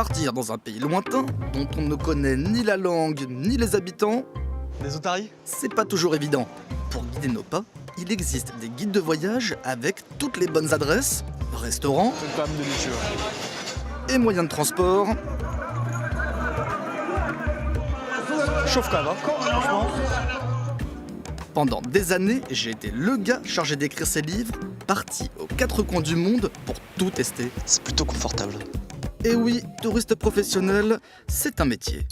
Partir dans un pays lointain, dont on ne connaît ni la langue ni les habitants, Des otaries? c'est pas toujours évident. Pour guider nos pas, il existe des guides de voyage avec toutes les bonnes adresses, restaurants C'est quand même délicieux. et moyens de transport. Chauffe quand même, hein, franchement. Pendant des années, j'ai été le gars chargé d'écrire ces livres, parti aux quatre coins du monde pour tout tester. C'est plutôt confortable. Et oui, touriste professionnel, c'est un métier.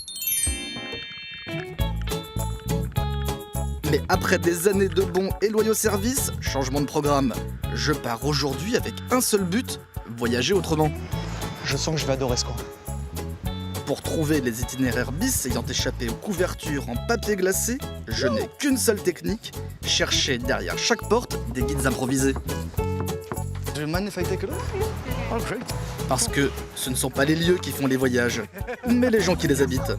Mais après des années de bons et loyaux services, changement de programme. Je pars aujourd'hui avec un seul but, voyager autrement. Je sens que je vais adorer ce coin. Pour trouver les itinéraires bis ayant échappé aux couvertures en papier glacé, je n'ai qu'une seule technique, chercher derrière chaque porte des guides improvisés. Do you mind if I take a look? Oh, great. Parce que ce ne sont pas les lieux qui font les voyages, mais les gens qui les habitent.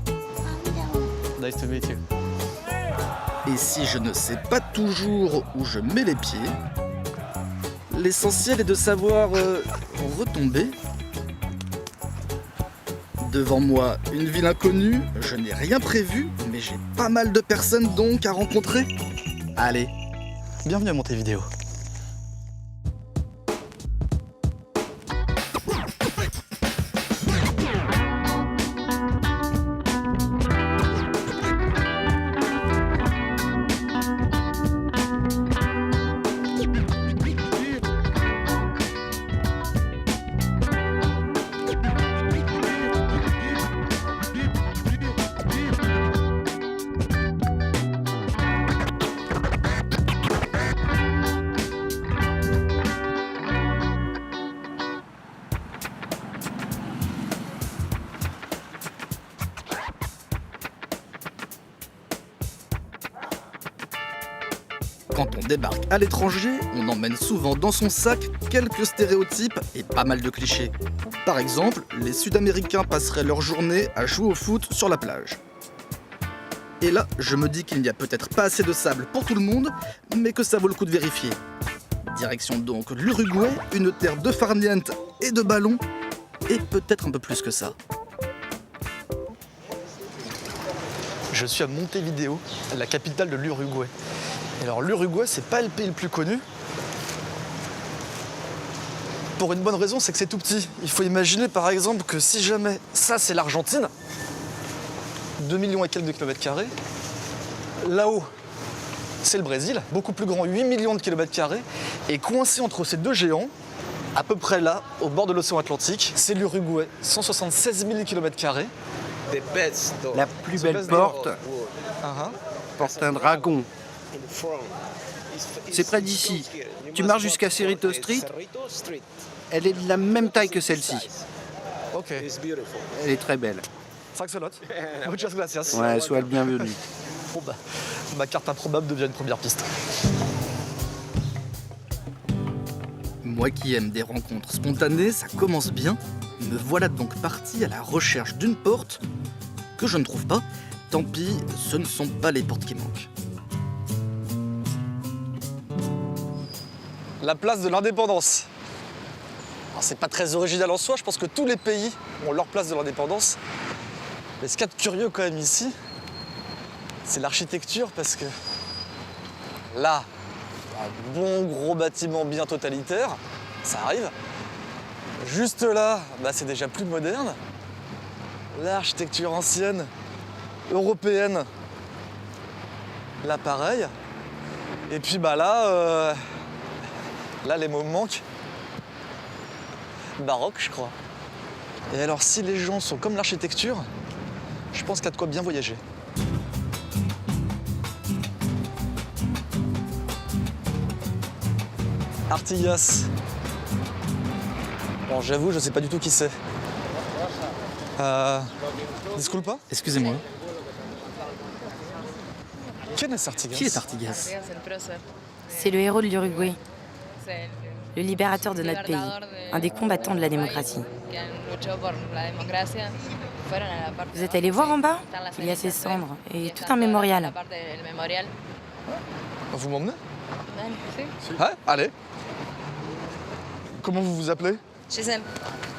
Nice to meet you. Et si je ne sais pas toujours où je mets les pieds, l'essentiel est de savoir retomber. Devant moi, une ville inconnue, je n'ai rien prévu, mais j'ai pas mal de personnes donc à rencontrer. Allez, Bienvenue à Montevideo. quand on débarque à l'étranger, on emmène souvent dans son sac quelques stéréotypes et pas mal de clichés. Par exemple, les Sud-Américains passeraient leur journée à jouer au foot sur la plage. Et là, je me dis qu'il n'y a peut-être pas assez de sable pour tout le monde, mais que ça vaut le coup de vérifier. Direction donc l'Uruguay, une terre de farniente et de ballons, et peut-être un peu plus que ça. Je suis à Montevideo, la capitale de l'Uruguay. Et alors l'Uruguay, c'est pas le pays le plus connu. Pour une bonne raison, c'est que c'est tout petit. Il faut imaginer par exemple que si jamais ça c'est l'Argentine, 2 millions et quelques de kilomètres carrés, là-haut c'est le Brésil, beaucoup plus grand, 8 millions de kilomètres carrés, et coincé entre ces deux géants, à peu près là, au bord de l'océan Atlantique, c'est l'Uruguay, 176 000 kilomètres carrés. La plus belle porte porte un dragon. C'est près d'ici. Tu marches jusqu'à Cerrito Street. Elle est de la même taille que celle-ci. Ok. Elle est très belle. Thanks a lot. Muchas gracias. Ouais, sois le bienvenu. Bon bah, ma carte improbable devient une première piste. Moi qui aime des rencontres spontanées, ça commence bien. Me voilà donc parti à la recherche d'une porte que je ne trouve pas. Tant pis, ce ne sont pas les portes qui manquent. La place de l'indépendance. Alors, c'est pas très original en soi, je pense que tous les pays ont leur place de l'indépendance. Mais ce qu'il y a de curieux quand même ici, c'est l'architecture parce que là, un bon gros bâtiment bien totalitaire, ça arrive. Juste là, bah, c'est déjà plus moderne. L'architecture ancienne, européenne, là pareil. Et puis bah là, là les mots me manquent. Baroque, je crois. Et alors si les gens sont comme l'architecture, je pense qu'il y a de quoi bien voyager. Artigas. Bon, j'avoue, je sais pas du tout qui c'est. Disculpa? Excusez-moi, Qui est Artigas? qui est Artigas? C'est le héros de l'Uruguay, le libérateur de notre pays, un des combattants de la démocratie. Vous êtes allé voir en bas? Il y a ses cendres et tout un mémorial. Vous m'emmenez? Ouais, allez. Comment vous vous appelez? Gisèle.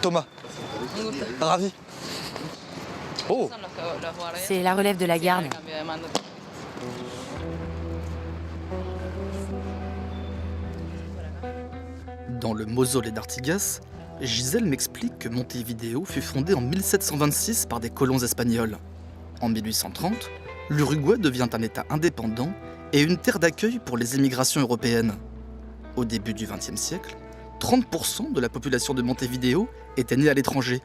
Thomas. Ravi. Oh, C'est la relève de la garde. Dans le mausolée d'Artigas, Gisèle m'explique que Montevideo fut fondé en 1726 par des colons espagnols. En 1830, l'Uruguay devient un État indépendant et une terre d'accueil pour les émigrations européennes. Au début du XXe siècle, 30% de la population de Montevideo était née à l'étranger.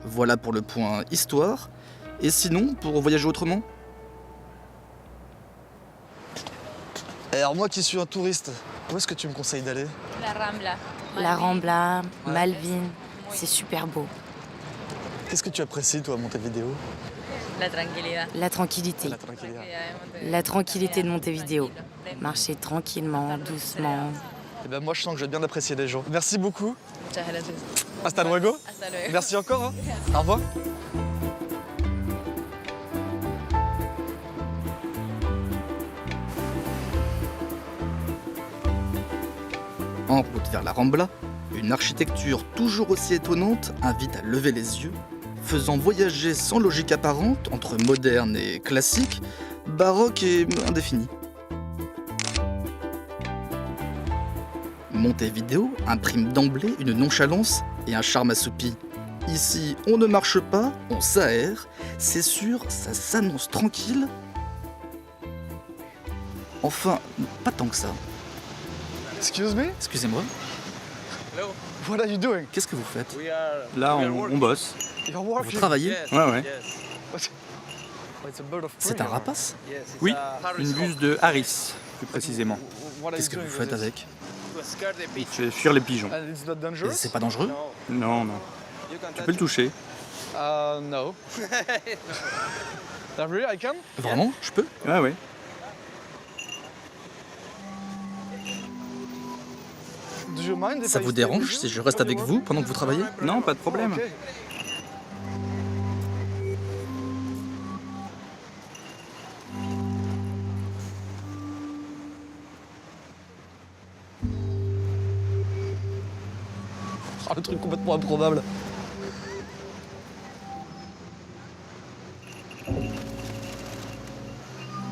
Voilà pour le point histoire. Et sinon, pour voyager autrement ? et alors moi qui suis un touriste, où est-ce que tu me conseilles d'aller? La Rambla, Malvin, c'est super beau. Qu'est-ce que tu apprécies toi à Montevideo? La tranquillité. La tranquillité. La tranquillité de Montevideo. Marcher tranquillement, doucement. Et ben moi je sens que je vais bien apprécier les gens. Merci beaucoup. Hasta luego. Merci encore. Hein. Au revoir. En route vers la Rambla, une architecture toujours aussi étonnante invite à lever les yeux, faisant voyager sans logique apparente entre moderne et classique, baroque et indéfini. Montevideo imprime d'emblée une nonchalance et un charme assoupi. Ici, on ne marche pas, on s'aère, c'est sûr, ça s'annonce tranquille. Enfin, pas tant que ça. Excuse me. Excusez-moi, What are you doing? qu'est-ce que vous faites? Là, on bosse. You're Vous working. Ouais, travaillez? ouais. It's a bird of C'est prey, un right? rapace? Oui, une buse de Harris, plus précisément. What are Qu'est-ce you que vous doing faites with avec? Je vais fuir les pigeons. it? And it's not Et dangerous? c'est pas dangereux? Non, non. Tu peux le toucher. No. Really, I can? Vraiment? Je peux? Ouais, ouais. Do you mind if Ça I vous stay with dérange you si je reste while avec you vous work? pendant que vous travaillez? Non, pas de problème. Okay. Oh, le truc complètement improbable.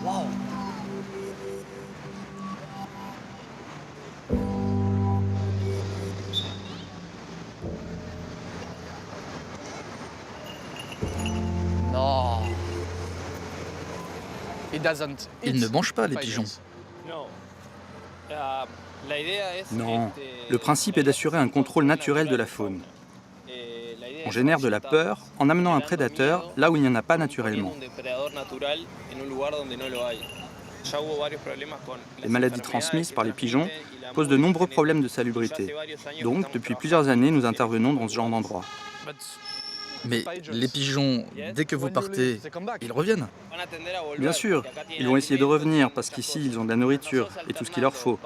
Wow. Non. It doesn't Ils eat ne mangent pas les pigeons. pigeons. Non. Le principe est d'assurer un contrôle naturel de la faune. On génère de la peur en amenant un prédateur là où il n'y en a pas naturellement. Les maladies transmises par les pigeons posent de nombreux problèmes de salubrité. Donc, depuis plusieurs années, nous intervenons dans ce genre d'endroit. Mais les pigeons, dès que vous partez, ils reviennent. Bien sûr, ils vont essayer de revenir parce qu'ici, ils ont de la nourriture et tout ce qu'il leur faut.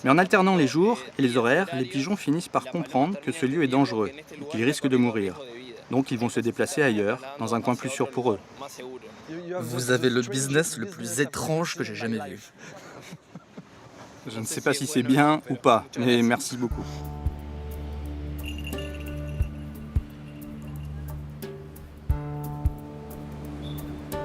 Mais en alternant les jours et les horaires, les pigeons finissent par comprendre que ce lieu est dangereux et qu'ils risquent de mourir. Donc, ils vont se déplacer ailleurs, dans un coin plus sûr pour eux. Vous avez le business le plus étrange que j'ai jamais vu. Je ne sais pas si c'est bien ou pas, mais merci beaucoup.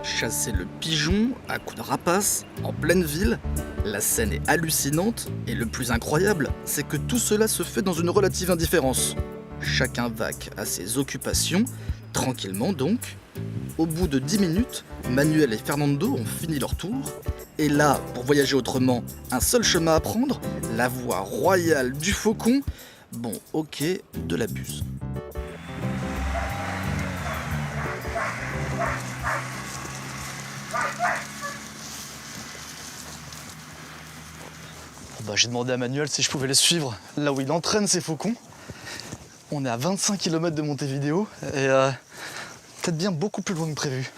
Chasser le pigeon à coups de rapace, en pleine ville, la scène est hallucinante et le plus incroyable, c'est que tout cela se fait dans une relative indifférence. Chacun vaque à ses occupations, tranquillement donc. Au bout de 10 minutes, Manuel et Fernando ont fini leur tour. Et là, pour voyager autrement, un seul chemin à prendre, la voie royale du faucon. Bon, ok, de la buse. Bah, j'ai demandé à Manuel si je pouvais les suivre là où il entraîne ses faucons. On est à 25 km de Montevideo et peut-être bien beaucoup plus loin que prévu.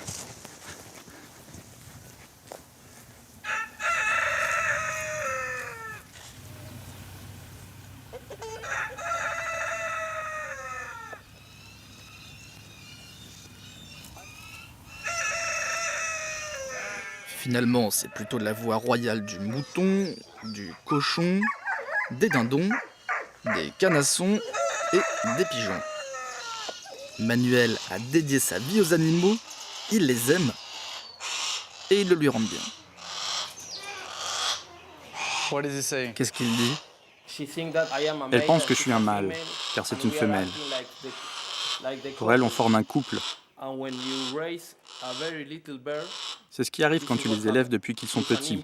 Finalement, c'est plutôt la voie royale du mouton, du cochon, des dindons, des canassons et des pigeons. Manuel a dédié sa vie aux animaux, il les aime et ils le lui rendent bien. What is he saying? Qu'est-ce qu'il dit? Elle pense que je suis un mâle, car c'est une femelle. Pour elle, on forme un couple. C'est ce qui arrive quand tu les élèves depuis qu'ils sont petits.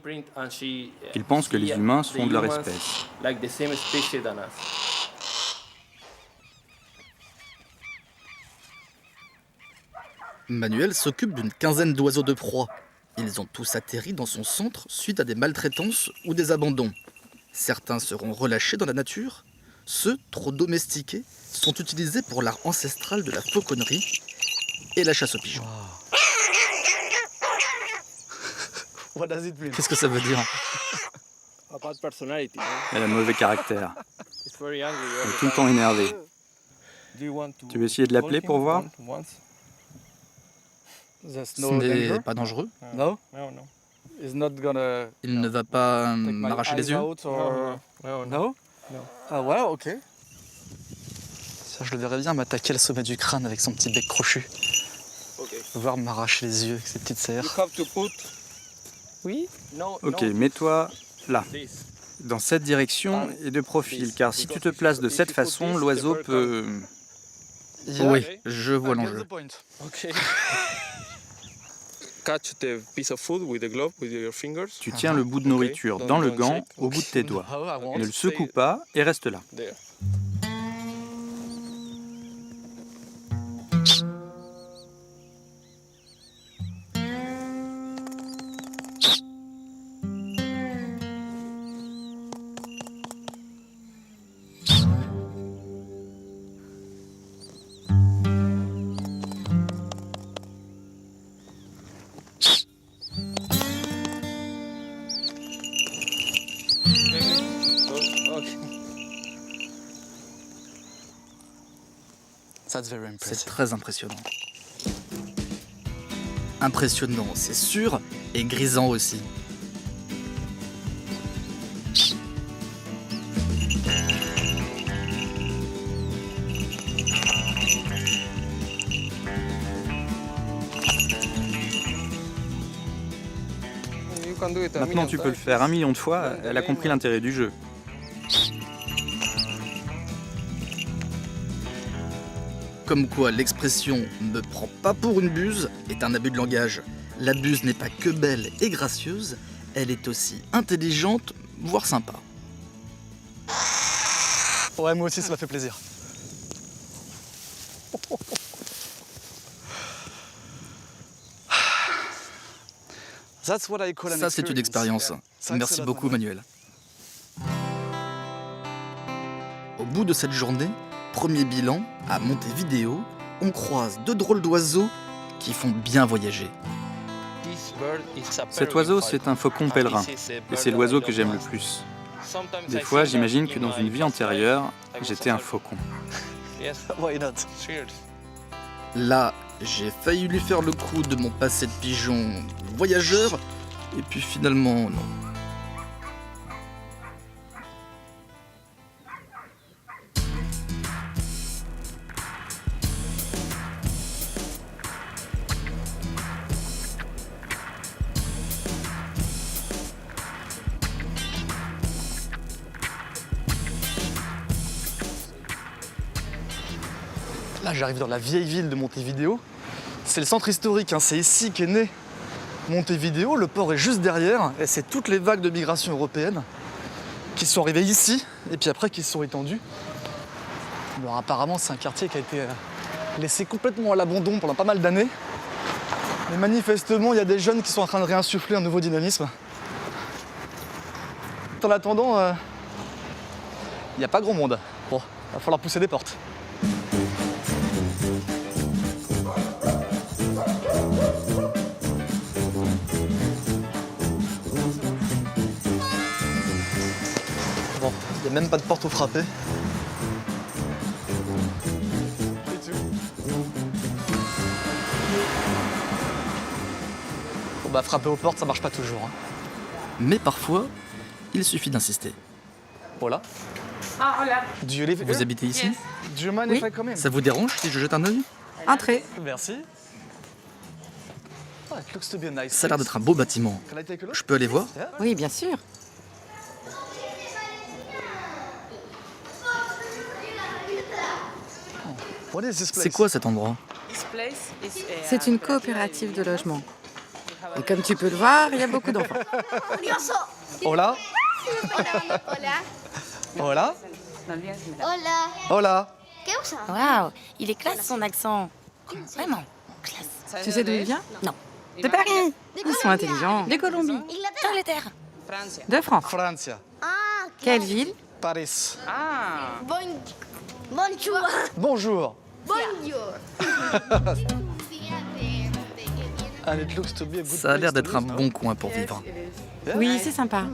Ils pensent que les humains sont de leur espèce. Manuel s'occupe d'une quinzaine d'oiseaux de proie. Ils ont tous atterri dans son centre suite à des maltraitances ou des abandons. Certains seront relâchés dans la nature, ceux, trop domestiqués, sont utilisés pour l'art ancestral de la fauconnerie et la chasse aux pigeons. What does it mean? Qu'est-ce que ça veut dire? Elle a mauvais caractère. Elle est tout le temps énervée. Tu veux essayer de l'appeler pour voir? Ce n'est pas dangereux? No? He's not gonna Il ne va pas m'arracher les yeux? No? Ah ouais, ok. Ça, je le verrais bien m'attaquer le sommet du crâne avec son petit bec crochu. Voir m'arracher les yeux avec ses petites serres. Oui? Ok, mets-toi là, dans cette direction et de profil, car si tu te places de cette façon, l'oiseau peut... Oui, je vois l'enjeu. Ok. Tu tiens le bout de nourriture dans le gant au bout de tes doigts. Ne le secoue pas et reste là. That's very C'est impressive. très impressionnant. Impressionnant, c'est sûr, et grisant aussi. Maintenant, tu peux le faire 1 million de fois, elle a compris l'intérêt du jeu. Comme quoi l'expression « me prends pas pour une buse » est un abus de langage. La buse n'est pas que belle et gracieuse, elle est aussi intelligente, voire sympa. Ouais, moi aussi, ça m'a fait plaisir. That's what I call an Ça, c'est une expérience. C'est vrai que Merci c'est la beaucoup, bonne. Manuel. Au bout de cette journée, premier bilan, à Montevideo, on croise 2 drôles d'oiseaux qui font bien voyager. Cet oiseau, c'est un faucon pèlerin, et c'est l'oiseau que j'aime le plus. Des fois, j'imagine que dans une vie antérieure, j'étais un faucon. Why not? Là, j'ai failli lui faire le coup de mon passé de pigeon voyageur, et puis finalement, non. Là, j'arrive dans la vieille ville de Montevideo. C'est le centre historique, hein. C'est ici qu'est né Montevideo. Le port est juste derrière. Et c'est toutes les vagues de migration européenne qui sont arrivées ici et puis après qui se sont étendues. Alors apparemment, c'est un quartier qui a été laissé complètement à l'abandon pendant pas mal d'années. Mais manifestement, il y a des jeunes qui sont en train de réinsuffler un nouveau dynamisme. En attendant, il n'y a pas grand monde. Bon, va falloir pousser des portes. Bon, il n'y a même pas de porte au frappé. Bon bah frapper aux portes, ça marche pas toujours. Hein. Mais parfois, il suffit d'insister. Voilà. Ah, hola. Do you live Vous here? habitez ici? Do you mind Oui. if I come in? Ça vous dérange si je jette un œil? Entrez. Merci. Oh, it looks to be a nice Ça a l'air d'être un beau bâtiment. Can I take a look? Je peux aller voir? Oui, bien sûr. What is this place? C'est quoi cet endroit? C'est une coopérative de logement. Et comme tu peux le voir, il y a beaucoup d'enfants. Hola. Hola. Hola. Hola. ¿Qué usa? Waouh, il est classe son accent. Vraiment, classe. Tu sais d'où il vient? Non. De Paris. Ils sont intelligents. De Colombie. Inglaterra. Angleterre. De France. Francia. Ah, Quelle ville? Paris. Bonjour. Bonjour. Bonjour. And it looks to be a good Ça a l'air place to d'être un live, bon coin pour vivre. Oui, c'est sympa.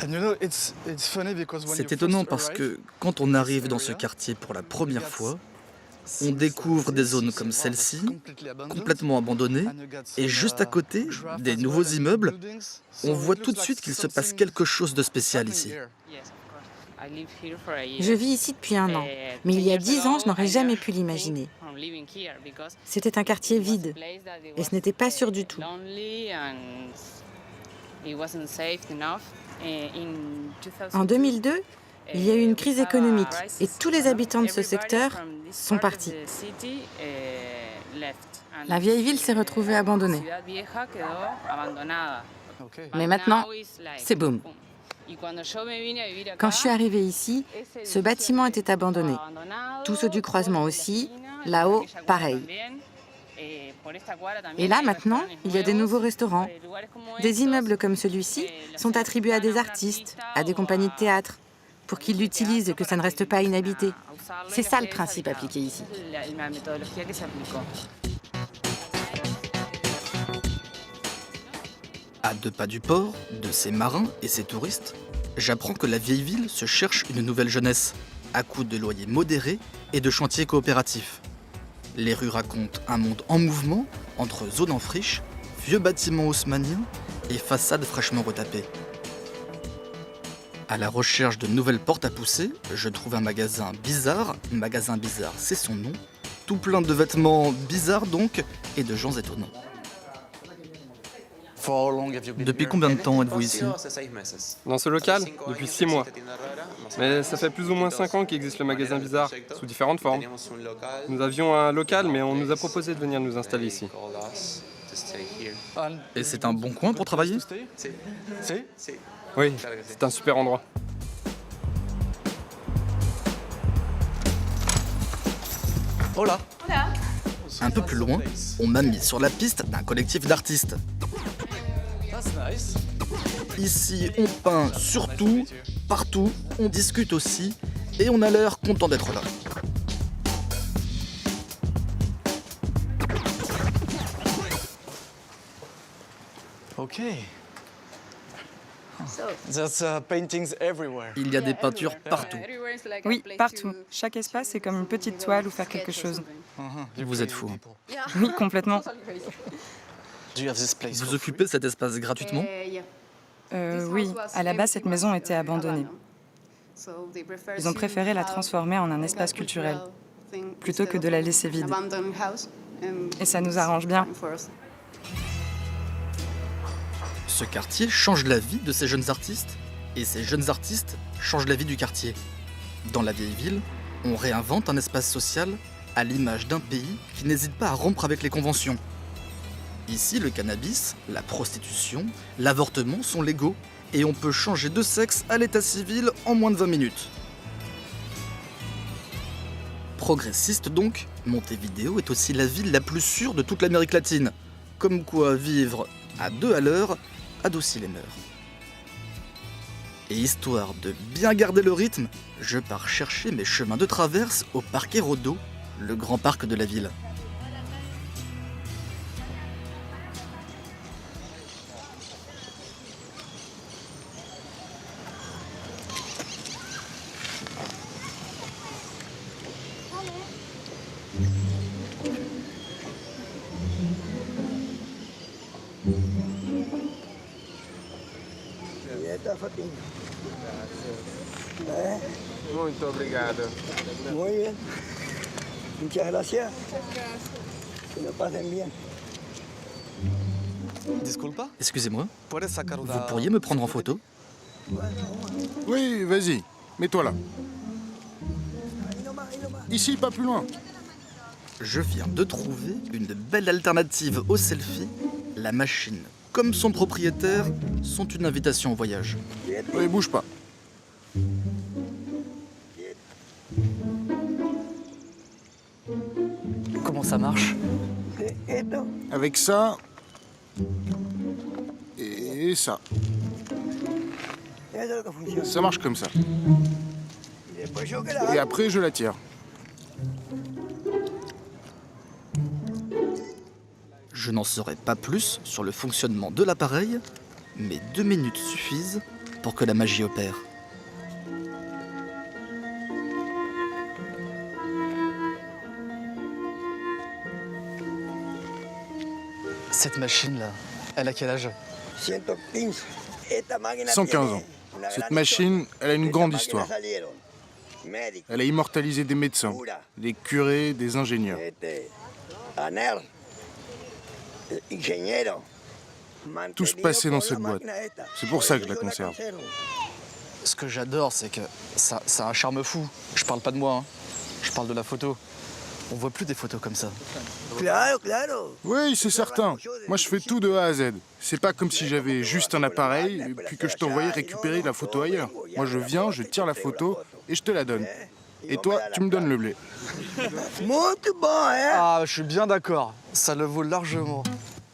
And you know, it's funny because when C'est you étonnant first parce arrive, que quand on arrive dans ce quartier pour la première fois, on découvre des zones comme celle-ci, complètement abandonnées, et juste à côté, des nouveaux immeubles, on voit tout de suite qu'il se passe quelque chose de spécial ici. Je vis ici depuis 1 an, mais il y a 10 ans, je n'aurais jamais pu l'imaginer. C'était un quartier vide, et ce n'était pas sûr du tout. En 2002, il y a eu une crise économique, et tous les habitants de ce secteur sont partis. La vieille ville s'est retrouvée abandonnée. Mais maintenant, c'est boom. Quand je suis arrivée ici, ce bâtiment était abandonné. Tout ceux du croisement aussi, là-haut, pareil. Et là, maintenant, il y a des nouveaux restaurants. Des immeubles comme celui-ci sont attribués à des artistes, à des compagnies de théâtre, pour qu'ils l'utilisent et que ça ne reste pas inhabité. C'est ça le principe appliqué ici. À 2 pas du port, de ses marins et ses touristes, j'apprends que la vieille ville se cherche une nouvelle jeunesse, à coups de loyers modérés et de chantiers coopératifs. Les rues racontent un monde en mouvement entre zones en friche, vieux bâtiments haussmanniens et façades fraîchement retapées. À la recherche de nouvelles portes à pousser, je trouve un magasin bizarre c'est son nom, tout plein de vêtements bizarres donc et de gens étonnants. Depuis combien de temps êtes-vous ici? Dans ce local, depuis 6 mois. Mais ça fait plus ou moins 5 ans qu'existe le magasin Bizarre, sous différentes formes. Nous avions un local, mais on nous a proposé de venir nous installer ici. Et c'est un bon coin pour travailler? Oui, c'est un super endroit. Hola. Un peu plus loin, on m'a mis sur la piste d'un collectif d'artistes. That's nice. Ici, on peint surtout, partout, on discute aussi, et on a l'air content d'être là. Ok. There's paintings everywhere. Il y a des peintures partout. Oui, partout. Chaque espace est comme une petite toile ou faire quelque chose. Vous êtes fous. Oui, complètement. Do you have this place Vous for occupez cet espace gratuitement? Oui, à la base, cette maison était abandonnée. Ils ont préféré la transformer en un espace culturel, plutôt que de la laisser vide. Et ça nous arrange bien. Ce quartier change la vie de ces jeunes artistes, et ces jeunes artistes changent la vie du quartier. Dans la vieille ville, on réinvente un espace social à l'image d'un pays qui n'hésite pas à rompre avec les conventions. Ici, le cannabis, la prostitution, l'avortement sont légaux, et on peut changer de sexe à l'état civil en moins de 20 minutes. Progressiste donc, Montevideo est aussi la ville la plus sûre de toute l'Amérique latine. Comme quoi vivre à 2 à l'heure adoucit les mœurs. Et histoire de bien garder le rythme, je pars chercher mes chemins de traverse au Parque Rodó, le grand parc de la ville. Muito obrigado. Muy bien. Muchas gracias. Que lo pasen bien. Disculpa? Excusez-moi, Puedes sacar vous una... pourriez me prendre en photo? Oui, vas-y, mets-toi là. Ici, pas plus loin. Je viens de trouver une belle alternative au selfie. La machine, comme son propriétaire, sont une invitation au voyage. Oui, bouge pas. Comment ça marche? Avec ça... Et ça. Ça marche comme ça. Et après, je la tire. Je n'en saurai pas plus sur le fonctionnement de l'appareil, mais 2 minutes suffisent pour que la magie opère. Cette machine-là, elle a quel âge? 115 ans. Cette machine, elle a une grande histoire. Elle a immortalisé des médecins, des curés, des ingénieurs. Tous passés dans cette boîte. C'est pour ça que je la conserve. Ce que j'adore, c'est que ça a un charme fou. Je parle pas de moi, hein. Je parle de la photo. On voit plus des photos comme ça. Oui, c'est certain. Moi, je fais tout de A à Z. C'est pas comme si j'avais juste un appareil et puis que je t'envoyais récupérer la photo ailleurs. Moi, je viens, je tire la photo et je te la donne. Et toi, tu me donnes le blé. Ah, je suis bien d'accord. Ça le vaut largement.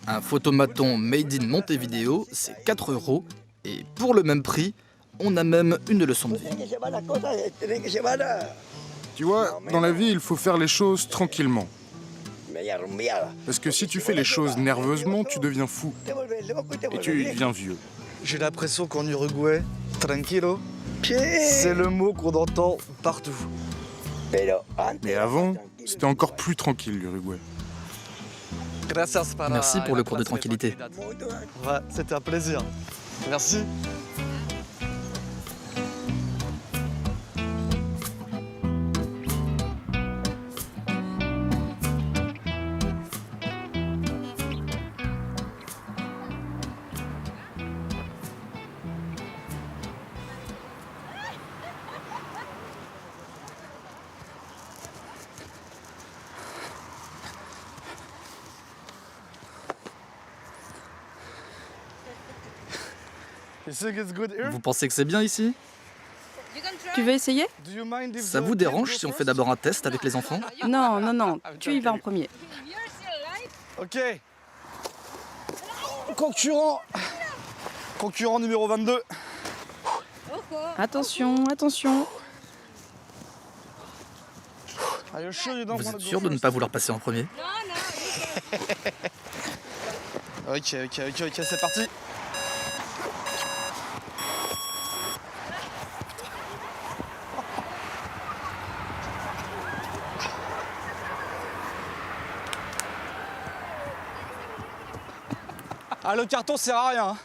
Un photomaton made in Montevideo, c'est 4 €. Et pour le même prix, on a même une leçon de vie. Tu vois, dans la vie, il faut faire les choses tranquillement. Parce que si tu fais les choses nerveusement, tu deviens fou. Et tu deviens vieux. J'ai l'impression qu'en Uruguay, tranquilo, c'est le mot qu'on entend partout. Mais avant, c'était encore plus tranquille, l'Uruguay. Merci pour le cours de tranquillité. Ouais, c'était un plaisir. Merci. Vous pensez que c'est bien ici? Tu veux essayer? Ça vous dérange si on fait d'abord un test avec les enfants? Non, non, non, tu y vas en premier. Ok. Concurrent. Concurrent numéro 22. Attention, attention. Vous êtes sûr de ne pas vouloir passer en premier? Ok, c'est parti. Ah, le carton sert à rien.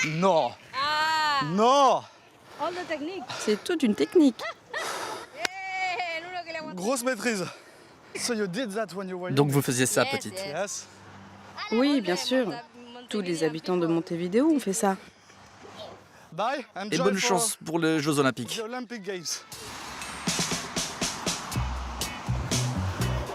Non. Non. C'est toute une technique. Grosse maîtrise. So you did that when you were young. Donc vous faisiez ça, petite? Yes. Oui, bien sûr. Tous les habitants de Montevideo ont fait ça. Bye. Et bonne chance pour les Jeux Olympiques.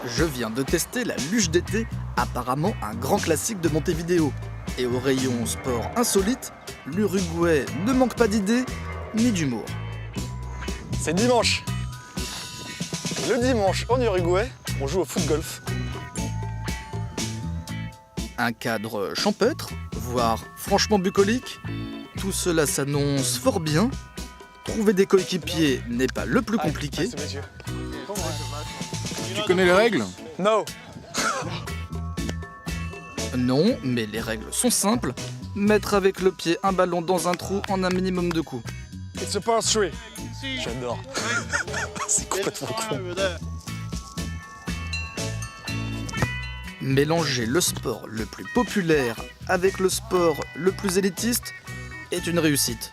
Je viens de tester la luge d'été, apparemment un grand classique de Montevideo. Et au rayon sport insolite, l'Uruguay ne manque pas d'idées ni d'humour. C'est dimanche. Le dimanche, en Uruguay, on joue au foot-golf. Un cadre champêtre, voire franchement bucolique. Tout cela s'annonce fort bien. Trouver des coéquipiers n'est pas le plus compliqué. Tu connais les règles? No. Non, mais les règles sont simples. Mettre avec le pied un ballon dans un trou en un minimum de coups. It's a par 3. J'adore. C'est complètement con. Mélanger le sport le plus populaire avec le sport le plus élitiste est une réussite.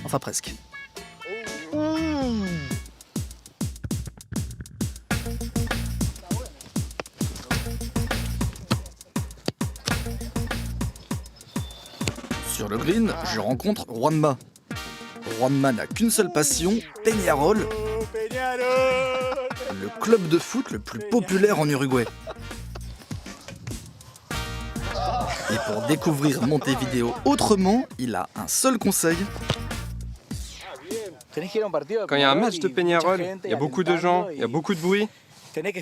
Enfin presque. Sur le green, je rencontre Juanma. Juanma n'a qu'une seule passion, Peñarol, le club de foot le plus populaire en Uruguay. Et pour découvrir Montevideo autrement, il a un seul conseil. Quand il y a un match de Peñarol, il y a beaucoup de gens, il y a beaucoup de bruit.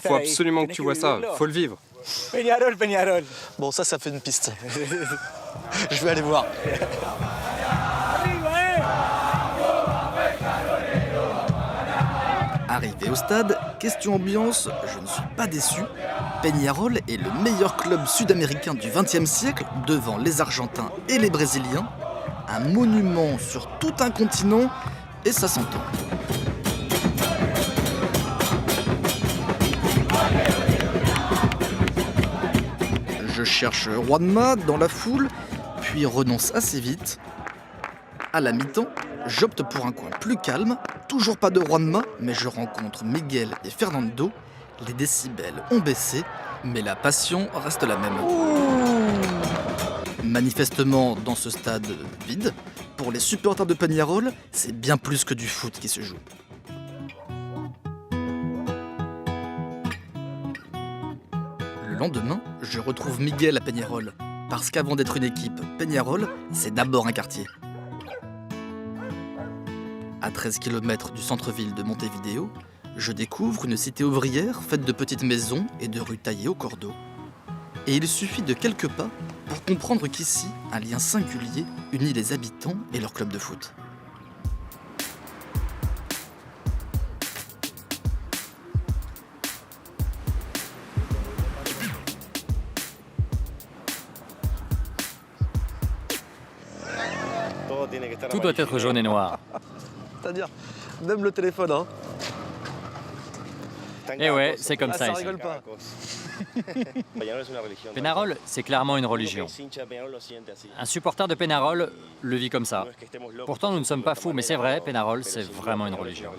Faut absolument que tu vois ça, faut le vivre. Peñarol. Bon, ça fait une piste. Je vais aller voir. Arrivé au stade, question ambiance, je ne suis pas déçu. Peñarol est le meilleur club sud-américain du XXe siècle, devant les Argentins et les Brésiliens. Un monument sur tout un continent, et ça s'entend. Je cherche Juanma dans la foule, puis renonce assez vite. À la mi-temps, j'opte pour un coin plus calme, toujours pas de Juanma, mais je rencontre Miguel et Fernando. Les décibels ont baissé, mais la passion reste la même. Manifestement, dans ce stade vide, pour les supporters de Peñarol, c'est bien plus que du foot qui se joue. Le lendemain, je retrouve Miguel à Peñarol, parce qu'avant d'être une équipe, Peñarol, c'est d'abord un quartier. À 13 km du centre-ville de Montevideo, je découvre une cité ouvrière faite de petites maisons et de rues taillées au cordeau. Et il suffit de quelques pas pour comprendre qu'ici, un lien singulier unit les habitants et leur club de foot. Tout doit être jaune et noir. C'est-à-dire, même le téléphone, hein. Eh ouais, c'est comme ça ici. rigole pas. Peñarol, c'est clairement une religion. Un supporter de Peñarol le vit comme ça. Pourtant, nous ne sommes pas fous, mais c'est vrai, Peñarol, c'est vraiment une religion.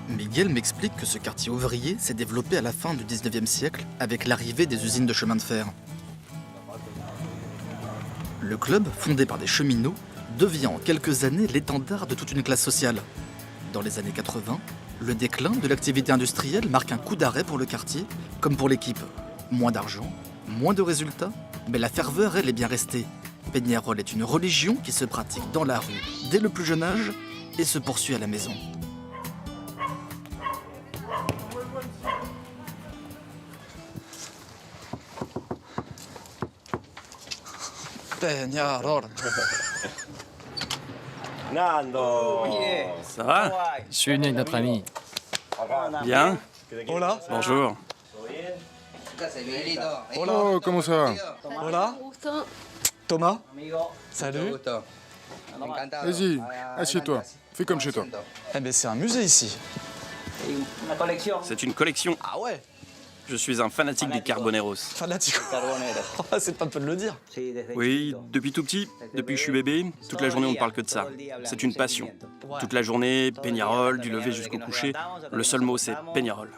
Miguel m'explique que ce quartier ouvrier s'est développé à la fin du 19e siècle avec l'arrivée des usines de chemin de fer. Le club, fondé par des cheminots, devient en quelques années l'étendard de toute une classe sociale. Dans les années 80, le déclin de l'activité industrielle marque un coup d'arrêt pour le quartier, comme pour l'équipe. Moins d'argent, moins de résultats, mais la ferveur, elle, est bien restée. Peñarol est une religion qui se pratique dans la rue dès le plus jeune âge et se poursuit à la maison. Peñarol. Ça va? Je suis venu avec notre ami. Bien. Hola. Bonjour. Oh, comment ça va? Hola. Thomas. Salut. Vas-y, assieds-toi. Fais comme chez toi. Eh ben c'est un musée ici. C'est une collection. Ah ouais. Je suis un fanatique des Carboneros. Fanatique. C'est pas peu de le dire. Oui, depuis tout petit, depuis que je suis bébé, toute la journée on ne parle que de ça. C'est une passion. Toute la journée, Peñarol, du lever jusqu'au coucher, le seul mot c'est Peñarol.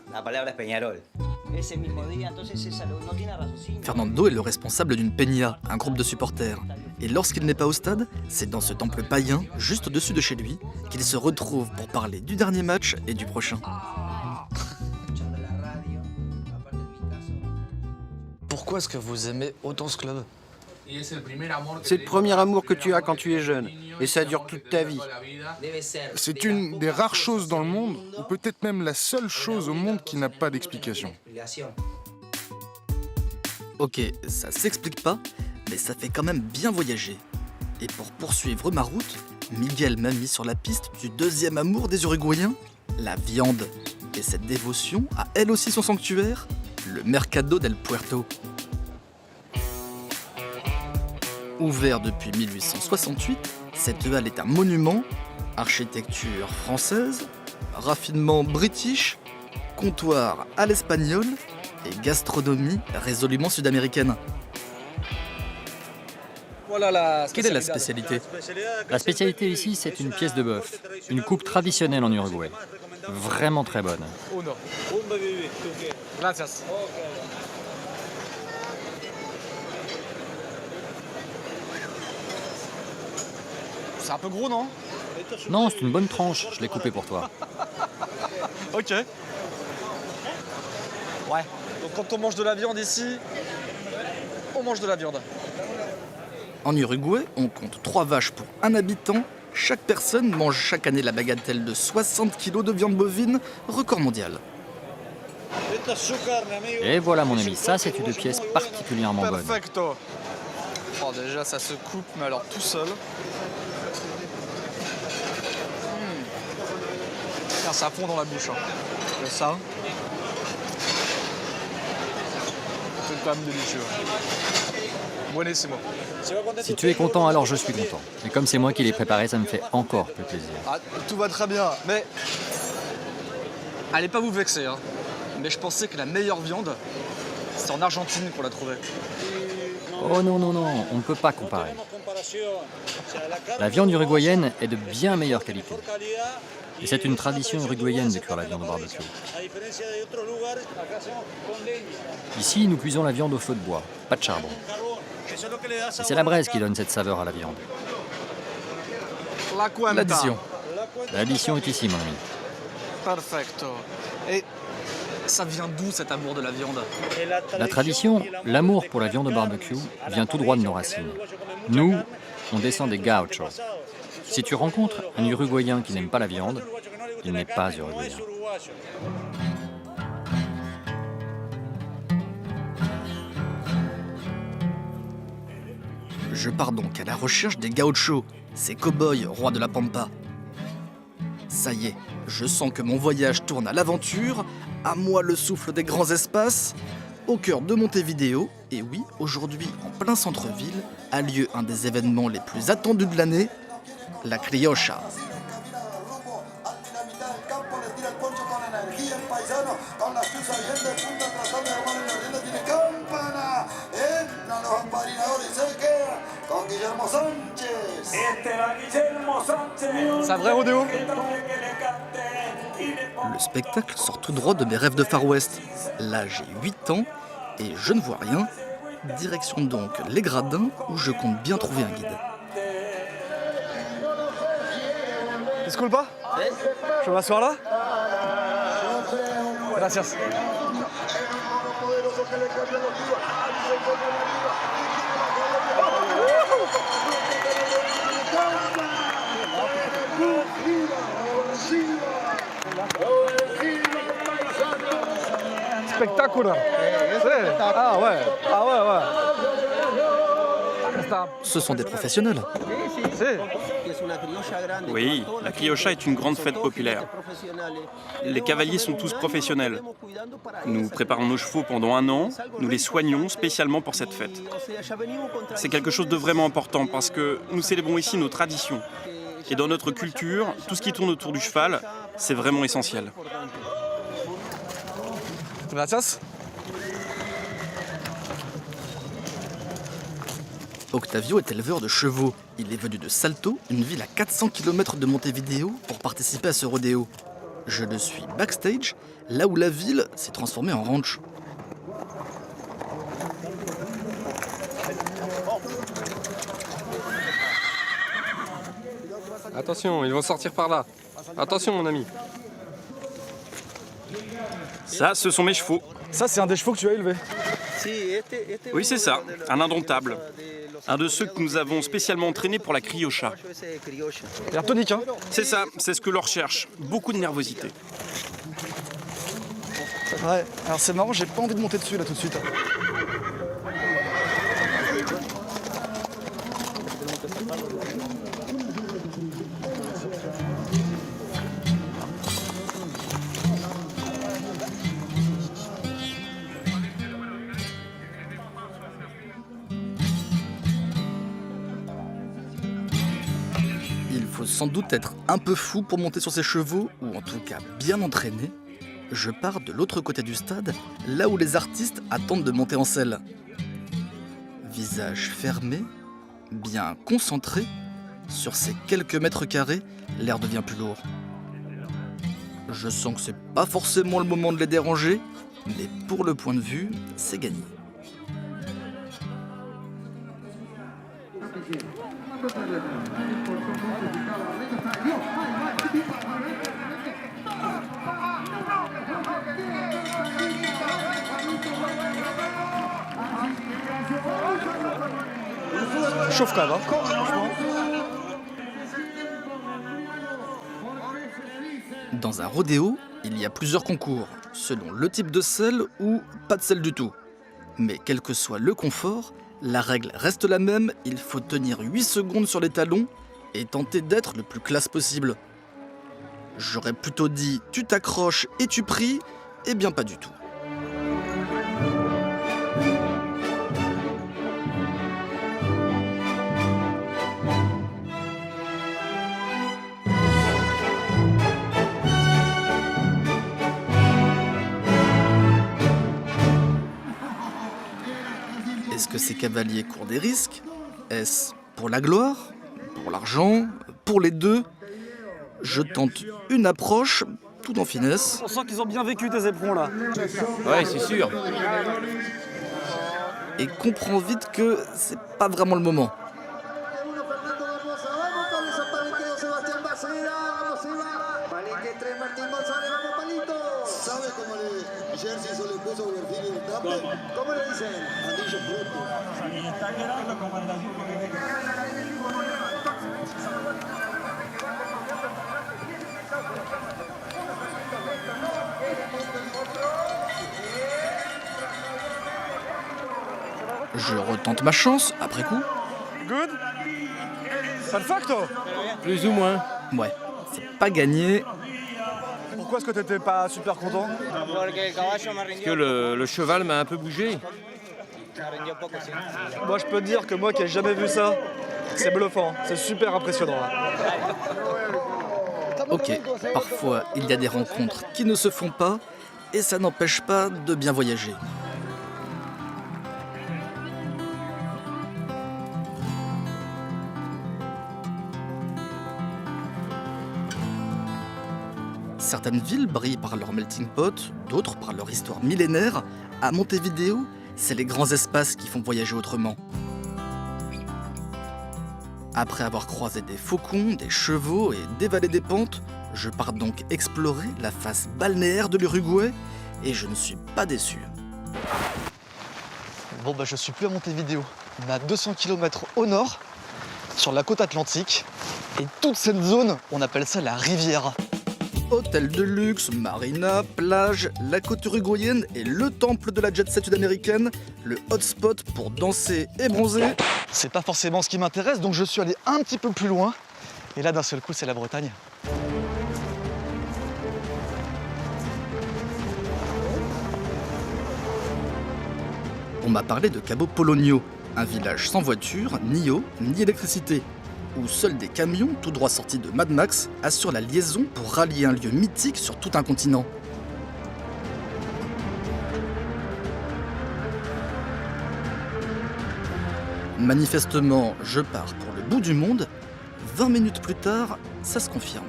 Fernando est le responsable d'une peña, un groupe de supporters. Et lorsqu'il n'est pas au stade, c'est dans ce temple païen, juste au-dessus de chez lui, qu'il se retrouve pour parler du dernier match et du prochain. Pourquoi est-ce que vous aimez autant ce club? C'est le premier amour que tu as quand tu es jeune, et ça dure toute ta vie. C'est une des rares choses dans le monde, ou peut-être même la seule chose au monde qui n'a pas d'explication. Ok, ça s'explique pas, mais ça fait quand même bien voyager. Et pour poursuivre ma route, Miguel m'a mis sur la piste du deuxième amour des Uruguayens, la viande. Et cette dévotion a elle aussi son sanctuaire, le Mercado del Puerto. Ouvert depuis 1868, cette halle est un monument, architecture française, raffinement british, comptoir à l'espagnol et gastronomie résolument sud-américaine. Quelle est la spécialité? La spécialité ici, c'est une pièce de bœuf, une coupe traditionnelle en Uruguay. Vraiment très bonne. C'est un peu gros, non? Non, c'est une bonne tranche, je l'ai coupée pour toi. Ok. Ouais. Donc quand on mange de la viande ici, on mange de la viande. En Uruguay, on compte 3 vaches pour un habitant. Chaque personne mange chaque année la bagatelle de 60 kg de viande bovine, record mondial. Et voilà mon ami, ça c'est une pièce particulièrement bonne. Perfecto. Oh, déjà ça se coupe, mais alors tout seul. Ça fond dans la bouche. Hein. Ça. C'est quand même délicieux. Buonissimo. Si tu es content, alors je suis content. Et comme c'est moi qui l'ai préparé, ça me fait encore plus plaisir. Ah, tout va très bien, mais allez pas vous vexer. Hein. Mais je pensais que la meilleure viande, c'est en Argentine qu'on la trouvait. Oh non, non, non, on ne peut pas comparer. La viande uruguayenne est de bien meilleure qualité. Et c'est une tradition uruguayenne de cuire la viande au barbecue. Ici, nous cuisons la viande au feu de bois, pas de charbon. Et c'est la braise qui donne cette saveur à la viande. L'addition. L'addition est ici, mon ami. Perfecto. Et ça vient d'où cet amour de la viande? La tradition, l'amour pour la viande au barbecue, vient tout droit de nos racines. Nous, on descend des gauchos. Si tu rencontres un Uruguayen qui n'aime pas la viande, il n'est pas uruguayen. Je pars donc à la recherche des gauchos, ces cow-boys rois de la pampa. Ça y est, je sens que mon voyage tourne à l'aventure, à moi le souffle des grands espaces, au cœur de Montevideo, et oui, aujourd'hui, en plein centre-ville, a lieu un des événements les plus attendus de l'année, la Criolla. C'est un vrai rodéo? Le spectacle sort tout droit de mes rêves de Far West. Là, j'ai 8 ans et je ne vois rien. Direction donc les gradins où je compte bien trouver un guide. Disculpa? Je peux m'asseoir là? Gracias. Spectaculaire. Ah ouais, ah ouais, ouais. Ce sont des professionnels. Oui, la criolla est une grande fête populaire. Les cavaliers sont tous professionnels. Nous préparons nos chevaux pendant 1 an, nous les soignons spécialement pour cette fête. C'est quelque chose de vraiment important parce que nous célébrons ici nos traditions. Et dans notre culture, tout ce qui tourne autour du cheval, c'est vraiment essentiel. Gracias. Octavio est éleveur de chevaux. Il est venu de Salto, une ville à 400 km de Montevideo, pour participer à ce rodéo. Je le suis backstage, là où la ville s'est transformée en ranch. Attention, ils vont sortir par là. Attention, mon ami. Ça, ce sont mes chevaux. Ça, c'est un des chevaux que tu as élevé? Oui, c'est ça, un indomptable. Un de ceux que nous avons spécialement entraînés pour la criolla. Il a tonique, hein? C'est ça, c'est ce que l'on recherche. Beaucoup de nervosité. Ouais, alors c'est marrant, j'ai pas envie de monter dessus là tout de suite. faut sans doute être un peu fou pour monter sur ces chevaux, ou en tout cas bien entraîné. Je pars de l'autre côté du stade, là où les artistes attendent de monter en selle. Visage fermé, bien concentré, sur ces quelques mètres carrés, l'air devient plus lourd. Je sens que c'est pas forcément le moment de les déranger, mais pour le point de vue, c'est gagné. Chauffe quand même, hein. Dans un rodéo, il y a plusieurs concours, selon le type de selle ou pas de selle du tout. Mais quel que soit le confort, la règle reste la même, il faut tenir 8 secondes sur les talons et tenter d'être le plus classe possible. J'aurais plutôt dit tu t'accroches et tu pries, eh bien pas du tout. Est-ce que ces cavaliers courent des risques? Est-ce pour la gloire? Pour l'argent? Pour les deux? Je tente une approche, tout en finesse. On sent qu'ils ont bien vécu tes éperons là. Ouais, c'est sûr. Et comprends vite que c'est pas vraiment le moment. Je retente ma chance, après coup. Good? Perfecto? Plus ou moins. Ouais, c'est pas gagné. Pourquoi est-ce que t'étais pas super content? Parce que le cheval m'a un peu bougé. Moi je peux te dire que moi qui ai jamais vu ça, c'est bluffant, c'est super impressionnant. Ok, parfois il y a des rencontres qui ne se font pas, et ça n'empêche pas de bien voyager. Certaines villes brillent par leur melting pot, d'autres par leur histoire millénaire. À Montevideo, c'est les grands espaces qui font voyager autrement. Après avoir croisé des faucons, des chevaux et dévalé des pentes, je pars donc explorer la face balnéaire de l'Uruguay et je ne suis pas déçu. Bon bah je suis plus à Montevideo, on est à 200 km au nord, sur la côte atlantique, et toute cette zone, on appelle ça la Riviera. Hôtel de luxe, marina, plage, la côte uruguayenne et le temple de la jet-set sud-américaine, le hotspot pour danser et bronzer. C'est pas forcément ce qui m'intéresse, donc je suis allé un petit peu plus loin, et là d'un seul coup c'est la Bretagne. On m'a parlé de Cabo Polonio, un village sans voiture, ni eau, ni électricité, où seuls des camions, tout droit sortis de Mad Max, assurent la liaison pour rallier un lieu mythique sur tout un continent. Manifestement, je pars pour le bout du monde. 20 minutes plus tard, ça se confirme.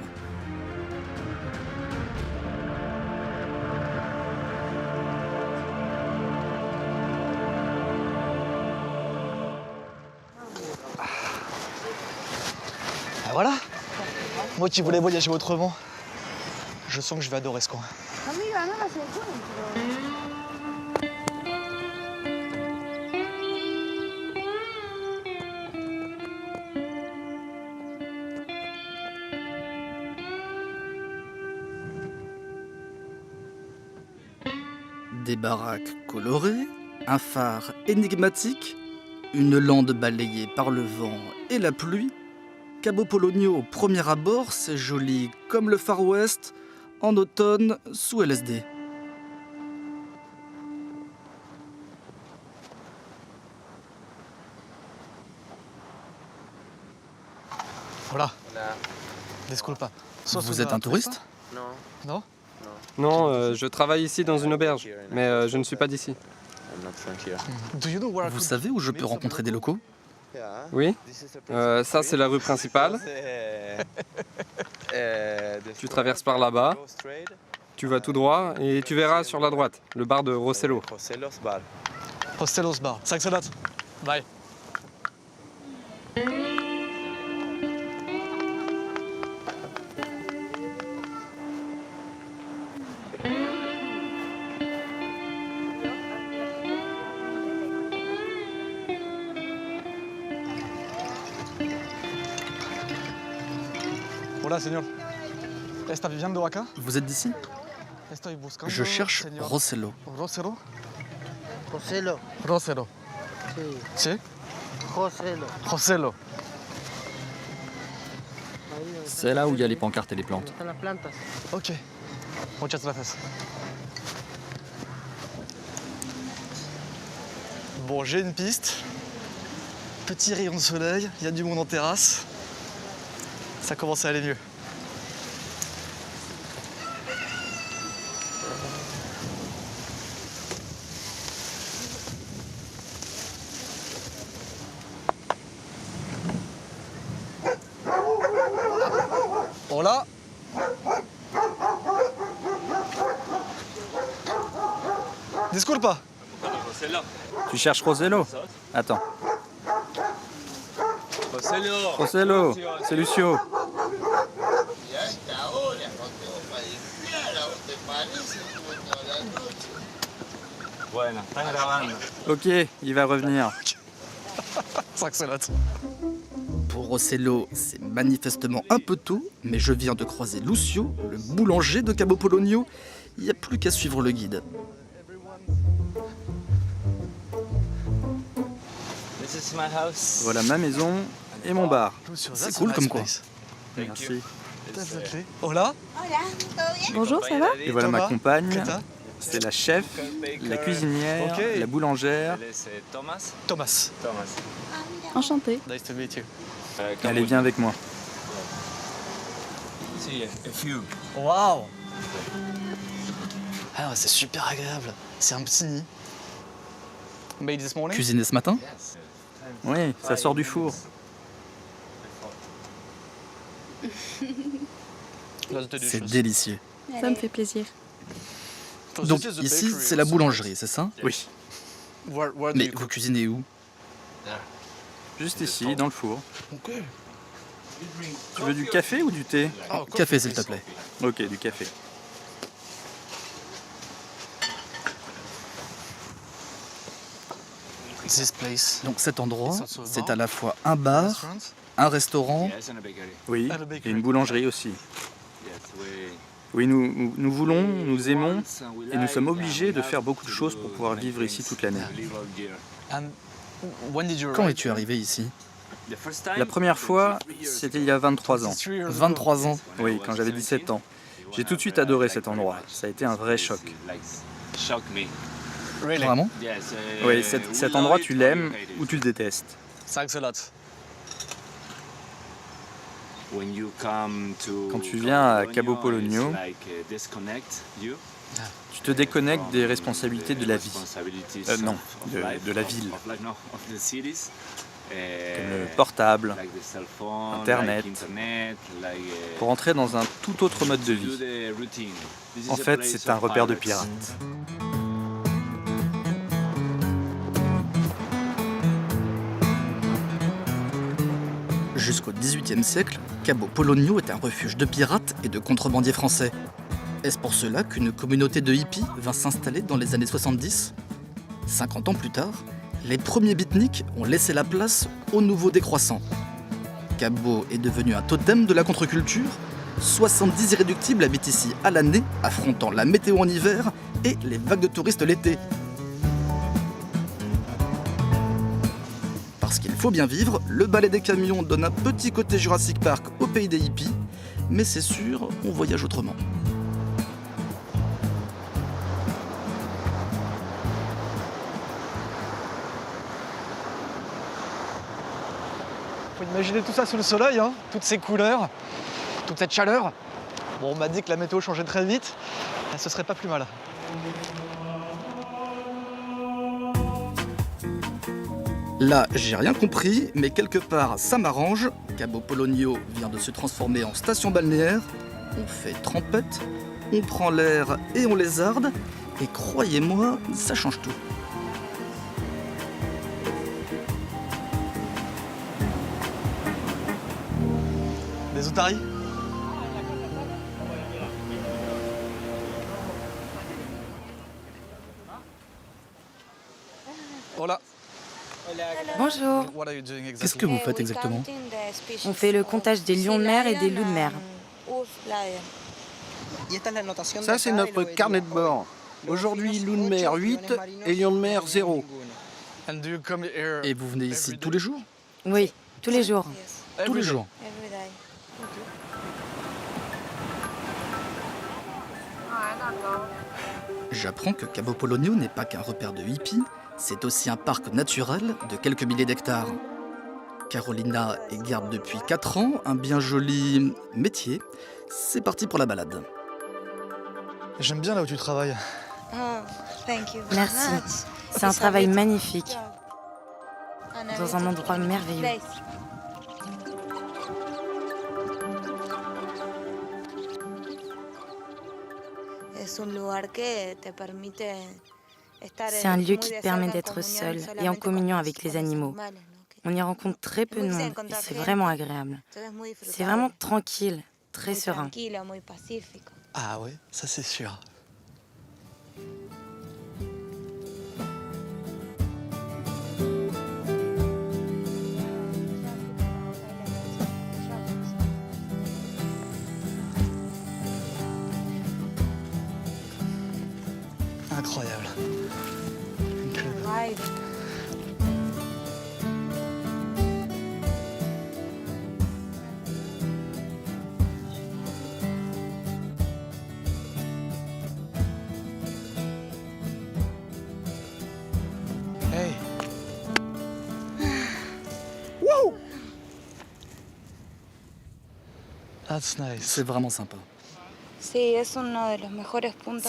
Ah, voilà. Moi qui voulais voyager autrement, je sens que je vais adorer ce coin. Des baraques colorées, un phare énigmatique, une lande balayée par le vent et la pluie. Cabo Polonio au premier abord, c'est joli comme le Far West, en automne sous LSD. Voilà. Vous êtes un touriste? Non? Non, je travaille ici dans une auberge, mais je ne suis pas d'ici. Vous savez où je peux rencontrer des locaux? Oui, ça c'est la rue principale. Tu traverses par là-bas, tu vas tout droit et tu verras sur la droite le bar de Rossello. Rossello's Bar. Thanks a lot. Bye. Hola, señor. ¿Está viviendo acá? Vous êtes d'ici? Estoy buscando, Je cherche señor. Rossello. Rossello? Rossello. Rossello. Sí. ¿Sí? Rossello. Rossello. C'est là où il y a les pancartes et les plantes. Están las plantas. Ok. Muchas gracias. Bon, j'ai une piste. Petit rayon de soleil, il y a du monde en terrasse. Ça commence à aller mieux. Hola. Disculpa. Tu cherches Rossello? Attends. Rossello, c'est Lucio. Ok, il va revenir. Pour Rossello, c'est manifestement un peu tôt, mais je viens de croiser Lucio, le boulanger de Cabo Polonio. Il n'y a plus qu'à suivre le guide. Voilà ma maison et mon bar. C'est cool comme quoi. Merci. Hola. Bonjour, ça va? Et voilà ma Thomas, compagne. Greta. C'est la chef, la cuisinière, Ok. la boulangère. Thomas. Enchantée. Nice to meet you. Allez, viens avec moi. Waouh. Ah, c'est super agréable. C'est un petit nid. Made this morning? Cuisiné ce matin? Oui, ça sort du four. C'est délicieux. Ça me fait plaisir. Donc ici, c'est la boulangerie, c'est ça? Oui, Mais vous cuisinez où? juste ici, dans le four. Tu veux du café ou du thé? Café, s'il te plaît. Ok, du café. This place. Donc cet endroit, c'est à la fois un bar, un restaurant. Oui, et une boulangerie aussi. Oui, nous voulons, nous aimons, et nous sommes obligés de faire beaucoup de choses pour pouvoir vivre ici toute l'année. Quand es-tu arrivé ici? La première fois, c'était il y a 23 ans. 23 ans. Oui, quand j'avais 17 ans. J'ai tout de suite adoré cet endroit. Ça a été un vrai choc. Vraiment? Oui, cet endroit, tu l'aimes ou tu le détestes. Thanks a lot. Quand tu viens à Cabo Polonio, tu te déconnectes des responsabilités de la vie. Non, de la ville. Comme le portable, Internet, pour entrer dans un tout autre mode de vie. En fait, c'est un repère de pirates. Jusqu'au XVIIIe siècle, Cabo Polonio est un refuge de pirates et de contrebandiers français. Est-ce pour cela qu'une communauté de hippies vint s'installer dans les années 70 ? 50 ans plus tard, les premiers beatniks ont laissé la place aux nouveaux décroissants. Cabo est devenu un totem de la contre-culture. 70 irréductibles habitent ici à l'année, affrontant la météo en hiver et les vagues de touristes l'été. Parce qu'il faut bien vivre, le balai des camions donne un petit côté Jurassic Park au pays des hippies, mais c'est sûr, on voyage autrement. Faut imaginer tout ça sous le soleil, hein, toutes ces couleurs. Toute cette chaleur. Bon, on m'a dit que la météo changeait très vite. Ce serait pas plus mal. Là, j'ai rien compris, mais quelque part, ça m'arrange. Cabo Polonio vient de se transformer en station balnéaire. On fait trempette, on prend l'air et on lézarde. Et croyez-moi, ça change tout. Des otaries? Hola. Bonjour. Qu'est-ce que vous faites exactement? On fait le comptage des lions de mer et des loups de mer. Ça, c'est notre carnet de bord. Aujourd'hui, loup de mer 8 et lion de mer 0. Et vous venez ici tous les jours? Oui, tous les jours. Tous les jours. J'apprends que Cabo Polonio n'est pas qu'un repère de hippies, c'est aussi un parc naturel de quelques milliers d'hectares. Carolina y garde depuis 4 ans un bien joli métier. C'est parti pour la balade. J'aime bien là où tu travailles. Merci. C'est un travail magnifique. Dans un endroit merveilleux. C'est un lieu qui te permet d'être seul et en communion avec les animaux. On y rencontre très peu de monde et c'est vraiment agréable. C'est vraiment tranquille, très serein. Ah ouais, ça c'est sûr. Incroyable. Incroyable. Hey. Woo! That's nice. C'est vraiment sympa. C'est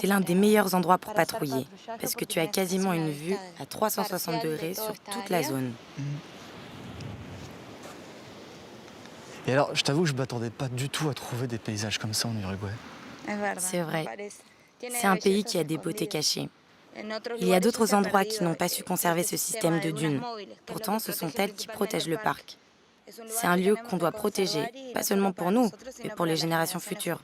l'un des meilleurs endroits pour patrouiller, parce que tu as quasiment une vue à 360 degrés sur toute la zone. Et alors, je t'avoue, je ne m'attendais pas du tout à trouver des paysages comme ça en Uruguay. C'est vrai. C'est un pays qui a des beautés cachées. Il y a d'autres endroits qui n'ont pas su conserver ce système de dunes. Pourtant, ce sont elles qui protègent le parc. C'est un lieu qu'on doit protéger, pas seulement pour nous, mais pour les générations futures.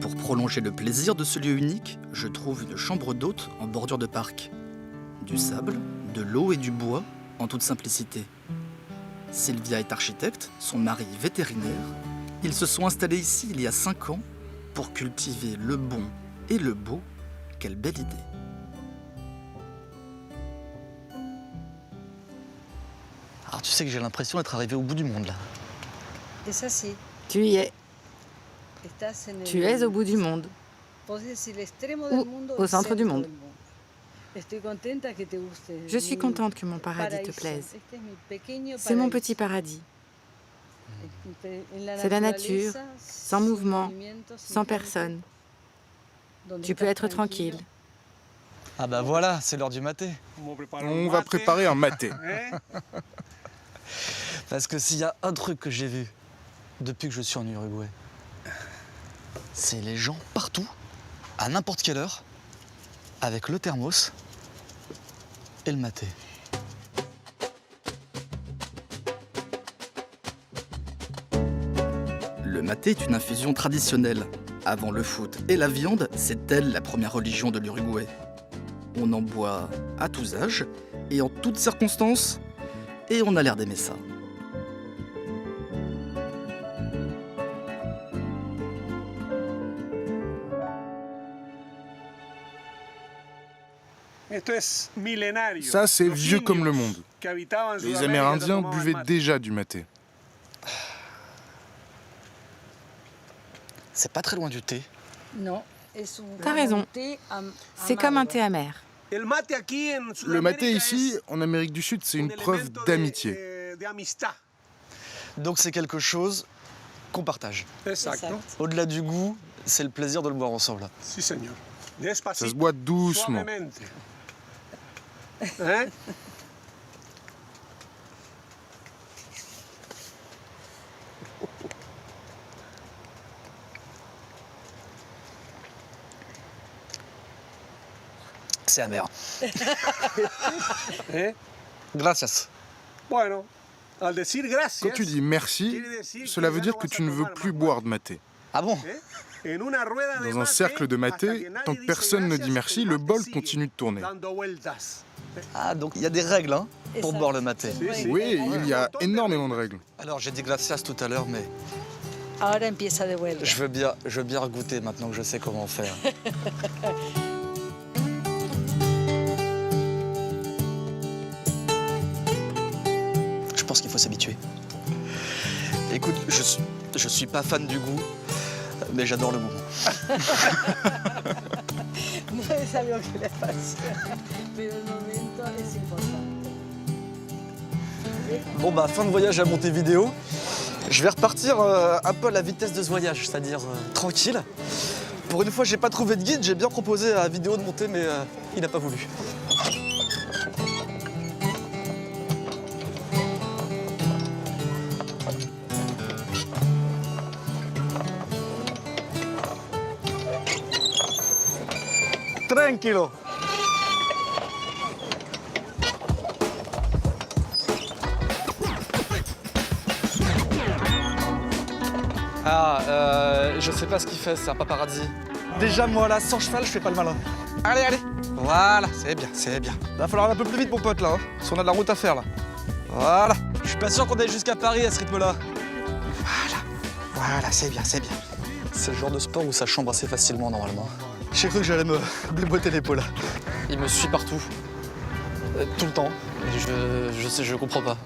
Pour prolonger le plaisir de ce lieu unique, je trouve une chambre d'hôte en bordure de parc. Du sable, de l'eau et du bois, en toute simplicité. Sylvia est architecte, son mari vétérinaire. Ils se sont installés ici il y a 5 ans pour cultiver le bon et le beau. Quelle belle idée. Alors tu sais que j'ai l'impression d'être arrivé au bout du monde là. Tu y es. Tu es au bout du monde. Ou au centre du monde. Je suis contente que mon paradis te plaise. C'est mon petit paradis. C'est la nature, sans mouvement, sans personne. Tu peux être tranquille. Ah bah voilà, c'est l'heure du maté. On va préparer un maté. Parce que s'il y a un truc que j'ai vu depuis que je suis en Uruguay, c'est les gens partout, à n'importe quelle heure, avec le thermos et le maté. Le maté est une infusion traditionnelle. Avant le foot et la viande, c'est elle la première religion de l'Uruguay. On en boit à tous âges et en toutes circonstances, et on a l'air d'aimer ça. Ça, c'est vieux comme le monde. Les Amérindiens buvaient déjà du maté. C'est pas très loin du thé. T'as raison. C'est comme un thé amer. Le maté ici, en Amérique du Sud, c'est une preuve d'amitié. Donc c'est quelque chose qu'on partage. Au-delà du goût, c'est le plaisir de le boire ensemble. Ça se boit doucement. C'est amer. Gracias. Quand tu dis merci, cela veut dire que tu ne veux plus boire de maté. Ah bon? Dans un cercle de maté, tant que personne ne dit merci, le bol continue de tourner. Ah, donc il y a des règles hein, pour boire le maté. Oui, il y a énormément de règles. Alors j'ai dit gracias tout à l'heure, mais je veux bien goûter maintenant que je sais comment faire. Je pense qu'il faut s'habituer. Écoute, je suis pas fan du goût, mais j'adore le moment. Bon bah fin de voyage à Montevideo. Je vais repartir un peu à la vitesse de ce voyage, c'est-à-dire tranquille. Pour une fois, j'ai pas trouvé de guide, j'ai bien proposé à Vidéo de monter, mais il n'a pas voulu. Tranquilo. Je sais pas ce qu'il fait, c'est un paparazzi. Déjà, moi, là, sans cheval, je fais pas le malin. Allez, allez. Voilà, c'est bien, c'est bien. Va falloir aller un peu plus vite, mon pote, là, hein, si on a de la route à faire, là. Voilà. Je suis pas sûr qu'on aille jusqu'à Paris à ce rythme-là. Voilà, c'est bien, c'est bien. C'est le genre de sport où ça chambre assez facilement, normalement. J'ai cru que j'allais me déboîter l'épaule. Il me suit partout. Tout le temps. Je comprends pas.